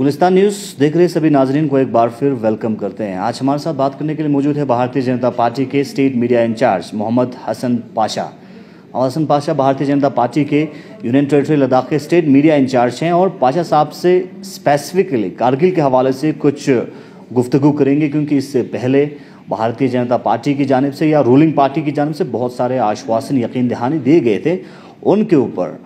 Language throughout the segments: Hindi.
गुलिस्तान न्यूज़ देख रहे सभी नाजरीन को एक बार फिर वेलकम करते हैं। आज हमारे साथ बात करने के लिए मौजूद है भारतीय जनता पार्टी के state media incharge Mohammad Hasan Pasha. Hasan Pasha Bharatiya Janata Party के यूनियन टेरिटरी लद्दाख के स्टेट मीडिया इंचार्ज हैं और पाशा साहब से स्पेसिफिकली कारगिल के हवाले से कुछ गुफ्तगू करेंगे, क्योंकि इससे पहले भारतीय जनता पार्टी की जानिब से या रूलिंग पार्टी की जानिब से बहुत सारे आश्वासन यकीन दहानी दिए गए थे। उनके ऊपर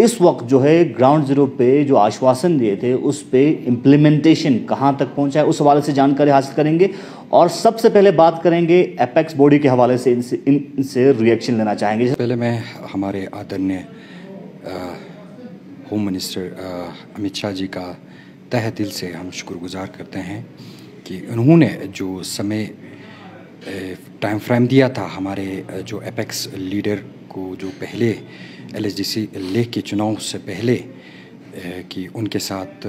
इस वक्त जो है ग्राउंड जीरो पे जो आश्वासन दिए थे उस पे इम्प्लीमेंटेशन कहां तक पहुंचा है, उस हवाले से जानकारी हासिल करेंगे। और सबसे पहले बात करेंगे एपेक्स बॉडी के हवाले से, इनसे रिएक्शन लेना चाहेंगे। पहले मैं हमारे आदरणीय होम मिनिस्टर अमित शाह जी का तहे दिल से हम शुक्रगुजार करते हैं कि उन्होंने जो समय टाइम फ्रेम दिया था हमारे जो एपेक्स लीडर को, जो पहले LSDC लेह के चुनाव से पहले कि उनके साथ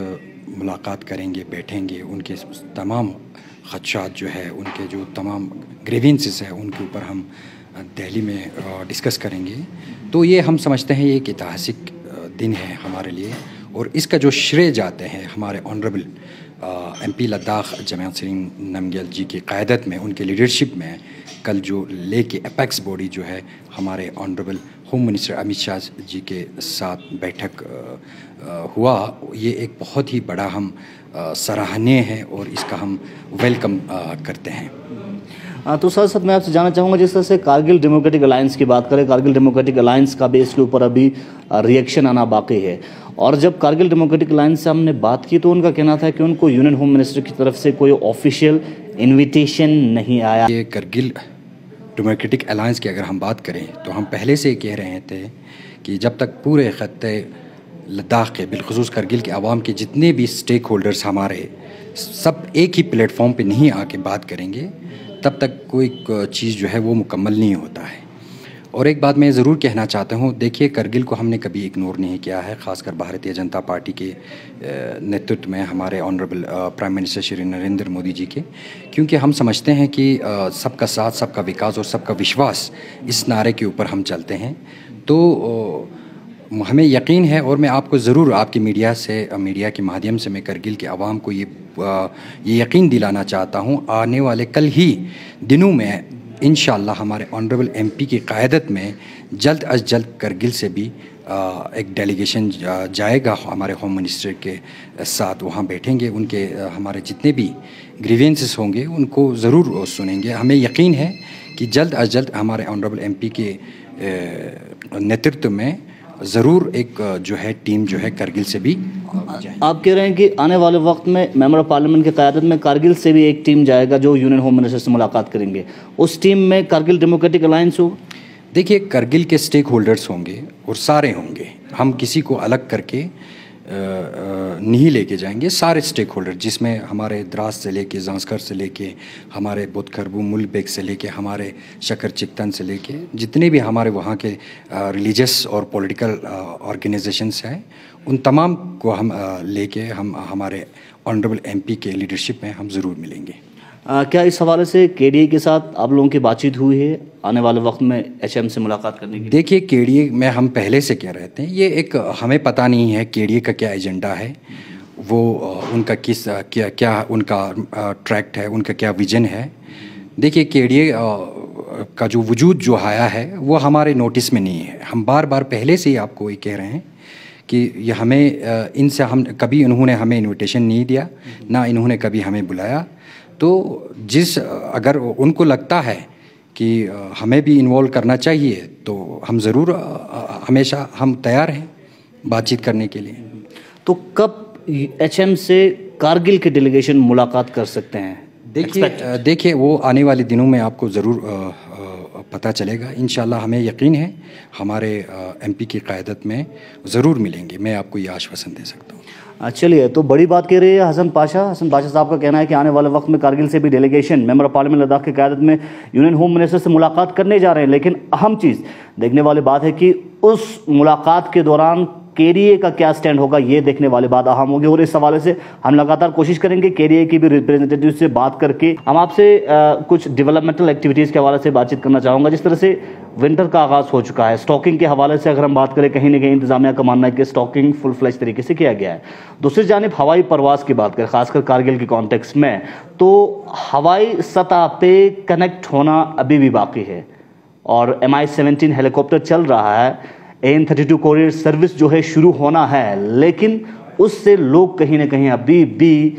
मुलाकात करेंगे, बैठेंगे, उनके तमाम ख़दशात जो है, उनके जो तमाम ग्रीवेंसेस है उनके ऊपर हम दिल्ली में डिस्कस करेंगे। तो ये हम समझते हैं ये एक ऐतिहासिक दिन है हमारे लिए, और इसका जो श्रेय जाते हैं हमारे ऑनरेबल MP लद्दाख जमात सलीम नमग्याल जी की क़यादत में, उनके लीडरशिप में कल जो ले के एपेक्स बॉडी जो है हमारे honourable home minister Amit Shah ji के साथ बैठक हुआ, ये एक बहुत ही बड़ा हम सराहनीय है और इसका हम वेलकम करते हैं। तो सर मैं आपसे जानना चाहूँगा, जिस तरह से कारगिल डेमोक्रेटिक अलायंस की बात करें, कारगिल डेमोक्रेटिक अलायंस का भी इसके ऊपर अभी रिएक्शन आना बाकी है, और जब कारगिल डेमोक्रेटिक अलायंस से हमने बात की तो उनका कहना था कि उनको यूनियन होम मिनिस्टर की तरफ से कोई ऑफिशियल इन्विटेशन नहीं आया। ये कारगिल डेमोक्रेटिक अलायंस की अगर हम बात करें तो हम पहले से कह रहे थे कि जब तक पूरे ख़त्ते लद्दाख के बिलखुसूस कारगिल के आवाम के जितने भी स्टेक होल्डर्स हमारे सब एक ही प्लेटफॉर्म पे नहीं आके बात करेंगे, तब तक कोई चीज़ जो है वो मुकम्मल नहीं होता है। और एक बात मैं ज़रूर कहना चाहता हूँ, देखिए कारगिल को हमने कभी इग्नोर नहीं किया है, ख़ासकर भारतीय जनता पार्टी के नेतृत्व में हमारे honourable prime minister Shri Narendra Modi ji के, क्योंकि हम समझते हैं कि सबका साथ, सबका विकास और सबका विश्वास इस नारे के ऊपर हम चलते हैं। तो हमें यकीन है, और मैं आपको ज़रूर आपकी मीडिया के माध्यम से मैं कारगिल के आवाम को ये यकीन दिलाना चाहता हूँ, आने वाले कल ही दिनों में इंशाअल्लाह हमारे ऑनरेबल MP की क़यादत में जल्द अज जल्द कारगिल से भी एक डेलीगेशन जाएगा हमारे होम मिनिस्टर के साथ, वहाँ बैठेंगे, उनके हमारे जितने भी ग्रीवेंसेस होंगे उनको ज़रूर सुनेंगे। हमें यकीन है कि जल्द अज जल्द हमारे ऑनरेबल MP के नेतृत्व में ज़रूर एक जो है टीम जो है कारगिल से भी आप कह रहे हैं कि आने वाले वक्त में मेंबर ऑफ पार्लियामेंट की क़यादत में कारगिल से भी एक टीम जाएगा जो यूनियन होम मिनिस्टर से मुलाकात करेंगे। उस टीम में कारगिल डेमोक्रेटिक अलायंस हो, देखिए कारगिल के स्टेक होल्डर्स होंगे और सारे होंगे, हम किसी को अलग करके नहीं लेके जाएंगे। सारे स्टेक होल्डर जिसमें हमारे द्रास से लेके ज़ांस्कर से लेके हमारे बुतखरबू मुल्कबेग से लेके हमारे शकर चिकतन से लेके जितने भी हमारे वहाँ के रिलीजियस और पॉलिटिकल ऑर्गेनाइजेशंस हैं, उन तमाम को हम लेके हम हमारे ऑनरेबल MP के लीडरशिप में हम ज़रूर मिलेंगे। क्या इस हवाले से KDA के साथ आप लोगों की बातचीत हुई है आने वाले वक्त में HM से मुलाकात करने की? देखिए KDA में हम पहले से कह रहे थे, ये एक हमें पता नहीं है KDA का क्या एजेंडा है, वो उनका क्या उनका ट्रैक्ट है, उनका क्या विजन है। देखिए KDA का जो वजूद जो आया है वो हमारे नोटिस में नहीं है। हम बार बार पहले से ही आपको ये कह रहे हैं कि ये हमें इनसे हम कभी उन्होंने हमें इन्विटेशन नहीं दिया, ना इन्होंने कभी हमें बुलाया। तो अगर उनको लगता है कि हमें भी इन्वॉल्व करना चाहिए तो हम ज़रूर हमेशा हम तैयार हैं बातचीत करने के लिए। तो कब HM से कारगिल के डेलीगेशन मुलाकात कर सकते हैं? देखिए वो आने वाले दिनों में आपको ज़रूर पता चलेगा। इंशाल्लाह हमें यकीन है हमारे MP की क़यादत में ज़रूर मिलेंगे, मैं आपको ये आश्वासन दे सकता हूँ। चलिए, तो बड़ी बात कह रही है हसन पाशा साहब का कहना है कि आने वाले वक्त में कारगिल से भी delegation member of parliament Ladakh की क़यादत में यूनियन होम मिनिस्टर से मुलाकात करने जा रहे हैं। लेकिन अहम चीज़ देखने वाली बात है कि उस मुलाकात के दौरान केडीए का क्या स्टैंड होगा, ये देखने वाली बात अहम होगी। और इस हवाले से हम लगातार कोशिश करेंगे केडीए की भी रिप्रेजेंटेटिव से बात करके। हम आपसे कुछ डेवलपमेंटल एक्टिविटीज़ के हवाले से बातचीत करना चाहूँगा। जिस तरह से विंटर का आगाज़ हो चुका है, स्टॉकिंग के हवाले से अगर हम बात करें, कहीं ना कहीं इंतजामिया का मानना है कि स्टॉकिंग फुल फ्लैश तरीके से किया गया है। दूसरी जानिब हवाई परवास की बात करें, खासकर कारगिल के कॉन्टेक्स्ट में, तो हवाई सतह पे कनेक्ट होना अभी भी बाकी है और MI-17 हेलीकॉप्टर चल रहा है। AN-32 कोरियर सर्विस जो है शुरू होना है, लेकिन उससे लोग कहीं ना कहीं अभी भी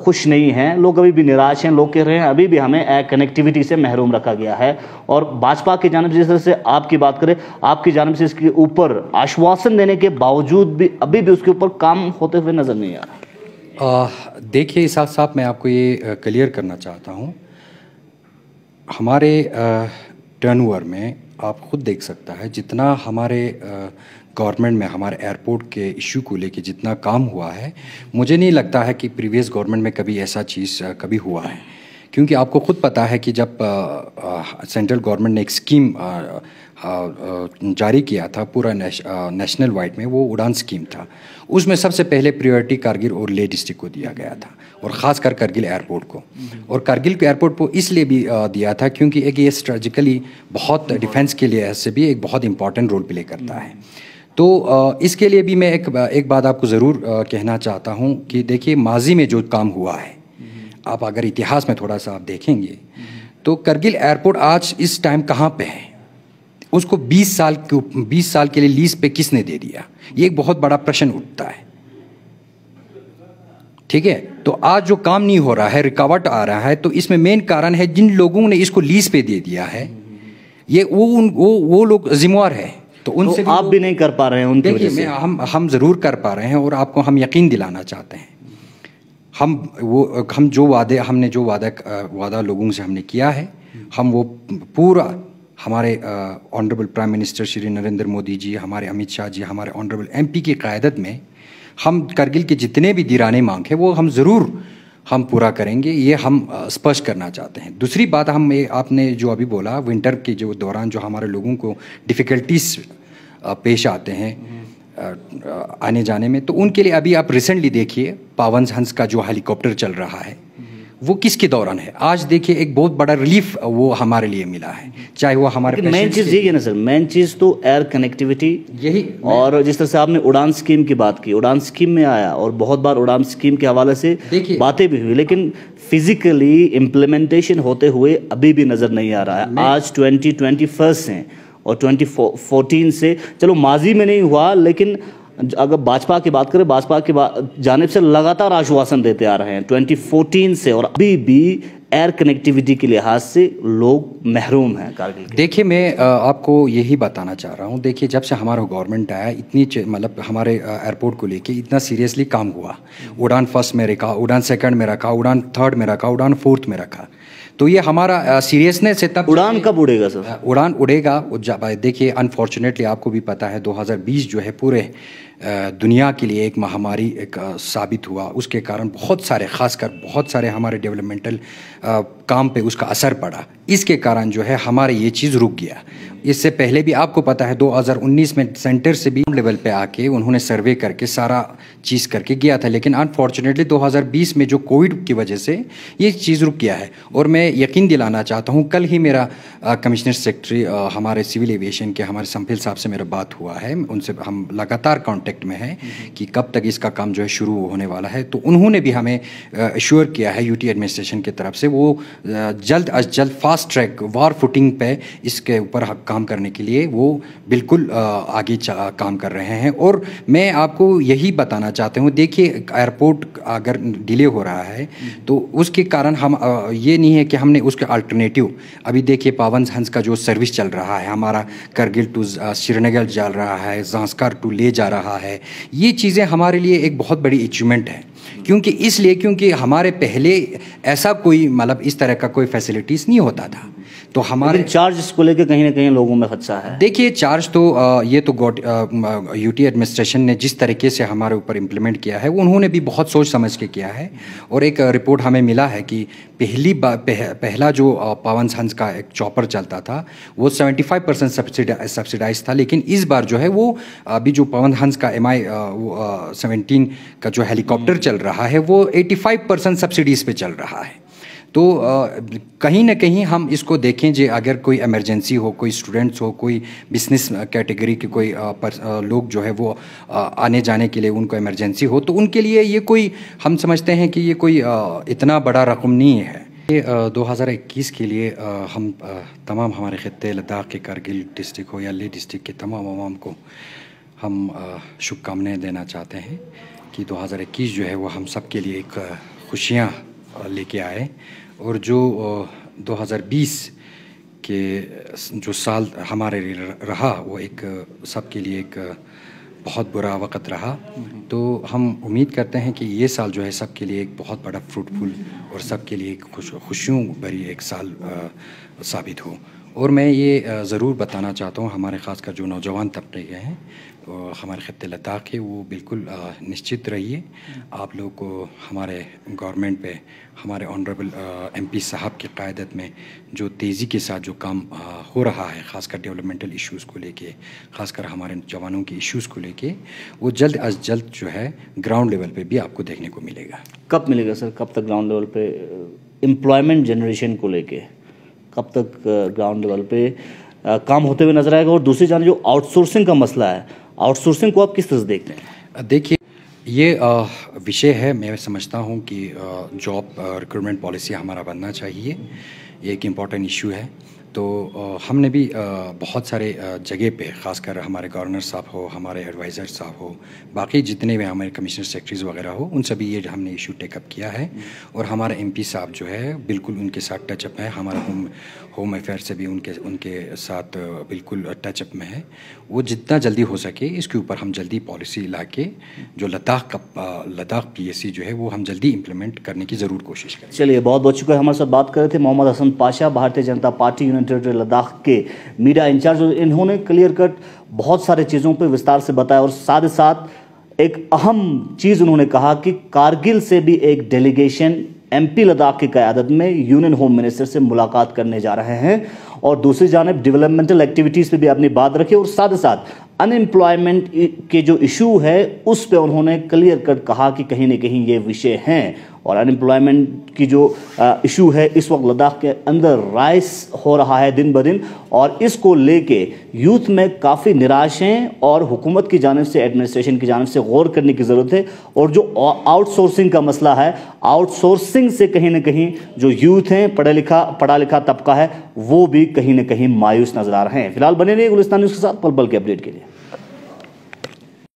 खुश नहीं हैं। लोग अभी भी निराश हैं। लोग कह रहे हैं अभी भी हमें एयर कनेक्टिविटी से महरूम रखा गया है। और भाजपा की जानिब जिस तरह से आपकी बात करें, आपकी जानिब से इसके ऊपर आश्वासन देने के बावजूद भी अभी भी उसके ऊपर काम होते हुए नजर नहीं आ रहा। देखिए साथ साथ मैं आपको ये क्लियर करना चाहता हूँ, हमारे टर्नओवर में आप खुद देख सकता है जितना हमारे गवर्नमेंट में हमारे एयरपोर्ट के इशू को लेके जितना काम हुआ है, मुझे नहीं लगता है कि प्रीवियस गवर्नमेंट में कभी ऐसा चीज़ कभी हुआ है। क्योंकि आपको खुद पता है कि जब सेंट्रल गवर्नमेंट ने एक स्कीम जारी किया था पूरा नेशनल वाइड में, वो उड़ान स्कीम था। उसमें सबसे पहले प्रायोरिटी कारगिल और लेह डिस्ट्रिक्ट को दिया गया था, और ख़ासकर करगिल एयरपोर्ट को। और करगिल के एयरपोर्ट को इसलिए भी दिया था क्योंकि एक ये स्ट्रेटेजिकली बहुत डिफेंस के लिए ऐसे भी एक बहुत इंपॉर्टेंट रोल प्ले करता है। तो इसके लिए भी मैं एक बात आपको ज़रूर कहना चाहता हूँ कि देखिए माजी में जो काम हुआ है, आप अगर इतिहास में थोड़ा सा आप देखेंगे तो करगिल एयरपोर्ट आज इस टाइम कहाँ पे है, उसको 20 साल के लिए लीज पे किसने दे दिया, ये एक बहुत बड़ा प्रश्न उठता है। ठीक है, तो आज जो काम नहीं हो रहा है, रुकावट आ रहा है, तो इसमें मेन कारण है जिन लोगों ने इसको लीज पे दे दिया है, ये वो लोग जिम्मेवार है। तो उनसे तो आप भी नहीं कर पा रहे हैं उनकी वजह से। हम ज़रूर कर पा रहे हैं, और आपको हम यकीन दिलाना चाहते हैं, हम जो वादा लोगों से हमने किया है, हम वो पूरा हमारे honourable prime minister Shri Narendra Modi ji, हमारे अमित शाह जी, हमारे ऑनरेबल MP की क़यादत में हम करगिल के जितने भी दीराने मांग है वो हम ज़रूर हम पूरा करेंगे, ये हम स्पष्ट करना चाहते हैं। दूसरी बात, आपने जो अभी बोला विंटर के जो दौरान जो हमारे लोगों को डिफ़िकल्टीज पेश आते हैं आने जाने में, तो उनके लिए अभी आप रिसेंटली देखिए पावन हंस का जो हेलीकॉप्टर चल रहा है वो किसके दौरान है। आज देखिए एक बहुत बड़ा रिलीफ वो हमारे लिए मिला है, चाहे वो हमारे मेन चीज़ यही है ना सर, मेन चीज़ तो एयर कनेक्टिविटी यही। और जिस तरह से आपने उड़ान स्कीम की बात की, उड़ान स्कीम में आया और बहुत बार उड़ान स्कीम के हवाले से बातें भी हुई, लेकिन फिजिकली इम्प्लीमेंटेशन होते हुए अभी भी नज़र नहीं आ रहा है। आज 2021 हैं और 2014 से चलो माजी में नहीं हुआ, लेकिन अगर भाजपा की बात करें, भाजपा की जानिब से लगातार आश्वासन देते आ रहे हैं 2014 से, और अभी भी एयर कनेक्टिविटी के लिहाज से लोग महरूम हैं कारगिल के। देखिए मैं आपको यही बताना चाह रहा हूँ, देखिए जब से हमारा गवर्नमेंट आया, इतनी मतलब हमारे एयरपोर्ट को लेके इतना सीरियसली काम हुआ। उड़ान फर्स्ट में रखा, उड़ान सेकंड में रखा, उड़ान थर्ड में रखा, उड़ान फोर्थ में रखा। तो ये हमारा सीरियसनेस है। तब उड़ान कब उड़ेगा सर? उड़ान उड़ेगा, देखिए अनफॉर्चुनेटली आपको भी पता है 2020 जो है पूरे दुनिया के लिए एक महामारी साबित हुआ। उसके कारण बहुत सारे, खासकर बहुत सारे हमारे डेवलपमेंटल काम पे उसका असर पड़ा। इसके कारण जो है हमारे ये चीज़ रुक गया। इससे पहले भी आपको पता है 2019 में सेंटर से भी लेवल पे आके उन्होंने सर्वे करके सारा चीज़ करके गया था, लेकिन अनफॉर्चुनेटली 2020 में जो कोविड की वजह से ये चीज़ रुक गया है। और मैं यकीन दिलाना चाहता हूँ, कल ही मेरा कमिश्नर सेक्रेटरी हमारे सिविल एविएशन के हमारे संफिल साहब से मेरा बात हुआ है, उनसे हम लगातार कांटेक्ट में हैं कि कब तक इसका काम जो है शुरू होने वाला है। तो उन्होंने भी हमें एश्योर किया है UT एडमिनिस्ट्रेशन की तरफ से, वो जल्द अज जल्द फास्ट ट्रैक वार फुटिंग पे इसके ऊपर काम करने के लिए वो बिल्कुल आगे काम कर रहे हैं। और मैं आपको यही बताना चाहता हूँ, देखिए एयरपोर्ट अगर डिले हो रहा है तो उसके कारण हम ये नहीं है कि हमने उसके अल्टरनेटिव, अभी देखिए पावन हंस का जो सर्विस चल रहा है हमारा, करगिल टू श्रीनगर जा रहा है, ज़ांस्कर टू ले जा रहा है, ये चीज़ें हमारे लिए एक बहुत बड़ी अचीवमेंट है। क्योंकि हमारे पहले ऐसा कोई मतलब इस तरह का कोई फैसिलिटीज़ नहीं होता था। तो हमारे चार्ज इसको लेकर कहीं ना कहीं लोगों में खदशा है। देखिए चार्ज तो ये तो यूटी एडमिनिस्ट्रेशन ने जिस तरीके से हमारे ऊपर इम्प्लीमेंट किया है वो उन्होंने भी बहुत सोच समझ के किया है। और एक रिपोर्ट हमें मिला है कि पहला जो पवन हंस का एक चॉपर चलता था वो 75% सब्सिडाइज था, लेकिन इस बार जो है वो अभी जो पवन हंस का MI-17 का जो हेलीकॉप्टर चल रहा है वो 85% सब्सिडीज़ पे चल रहा है। तो कहीं ना कहीं हम इसको देखें जे अगर कोई इमरजेंसी हो, कोई स्टूडेंट्स हो, कोई बिजनेस कैटेगरी के कोई लोग जो है वो आने जाने के लिए उनको इमरजेंसी हो, तो उनके लिए ये कोई हम समझते हैं कि ये कोई इतना बड़ा रकम नहीं है। 2021 के लिए हम तमाम हमारे खित्ते लद्दाख के कारगिल डिस्ट्रिक्ट हो या लेह डिस्ट्रिक्ट के तमाम अवाम को हम शुभकामनाएं देना चाहते हैं कि 2021 जो है वो हम सब के लिए एक खुशियाँ लेके आए, और जो 2020 के जो साल हमारे रहा वो एक सब के लिए एक बहुत बुरा वक़्त रहा। तो हम उम्मीद करते हैं कि ये साल जो है सब के लिए एक बहुत बड़ा फ्रूटफुल और सब के लिए एक खुशियों भरी एक साल साबित हो। और मैं ये ज़रूर बताना चाहता हूँ हमारे ख़ासकर जो नौजवान तबके के हैं तो हमारे खत्ते लद्दाख के, वो बिल्कुल निश्चित रहिए आप लोगों को हमारे गवर्नमेंट पे हमारे ऑनरेबल MP साहब की क़यादत में जो तेज़ी के साथ जो काम हो रहा है ख़ासकर डेवलपमेंटल इश्यूज़ को लेके, ख़ासकर हमारे जवानों के इश्यूज़ को लेके, वो जल्द अज जल्द जो है ग्राउंड लेवल पे भी आपको देखने को मिलेगा। कब मिलेगा सर, कब तक ग्राउंड लेवल पे एम्प्लॉयमेंट जनरेशन को लेके कब तक ग्राउंड लेवल पे काम होते हुए नजर आएगा? और दूसरी जान जो आउटसोर्सिंग का मसला है, आउटसोर्सिंग को आप किस तरह से देखते हैं? देखिए ये विषय है, मैं समझता हूँ कि जॉब रिक्रूटमेंट पॉलिसी हमारा बनना चाहिए, ये एक इम्पॉर्टेंट इशू है। तो हमने भी बहुत सारे जगह पे ख़ासकर हमारे गवर्नर साहब हो, हमारे एडवाइज़र साहब हो, बाकी जितने भी हमारे कमिश्नर सेक्रेटरीज़ वगैरह हो, उन सभी ये हमने इशू टेकअप किया है। और हमारे MP साहब जो है बिल्कुल उनके साथ टचअप है, हमारा होम अफेयर से भी उनके साथ बिल्कुल टचअप में है। वो जितना जल्दी हो सके इसके ऊपर हम जल्दी पॉलिसी ला के जो लद्दाख PSC जो है वो हम जल्दी इम्प्लीमेंट करने की ज़रूर कोशिश करें। चलिए, बहुत बहुत शुक्रिया। हमारे साथ बात कर रहे थे Mohammad Hasan Pasha, Bharatiya Janata party union territory Ladakh के मीडिया इंचार्ज। इन्होंने क्लियर कट बहुत सारे चीज़ों पर विस्तार से बताया और साथ ही साथ एक अहम चीज़ उन्होंने कहा कि कारगिल से भी एक डेलीगेशन MP लद्दाख की क़यादत में यूनियन होम मिनिस्टर से मुलाकात करने जा रहे हैं। और दूसरी जानिब डेवलपमेंटल एक्टिविटीज़ पे भी अपनी बात रखी और साथ ही साथ अनएम्प्लॉयमेंट के जो इशू है उस पे उन्होंने क्लियर कट कहा कि कहीं ना कहीं ये विषय हैं। और अनएम्प्लॉयमेंट की जो इशू है इस वक्त लद्दाख के अंदर राइस हो रहा है दिन ब दिन, और इसको लेके यूथ में काफ़ी निराश हैं और हुकूमत की जानिब से, एडमिनिस्ट्रेशन की जानिब से गौर करने की ज़रूरत है। और जो आउटसोर्सिंग का मसला है, आउटसोर्सिंग से कहीं ना कहीं जो यूथ हैं, पढ़ा लिखा तबका है, वो भी कहीं ना कहीं मायूस नजर आ रहे हैं। फिलहाल बने रहिए गुलिस्तान न्यूज़ के साथ पल पल के अपडेट के लिए।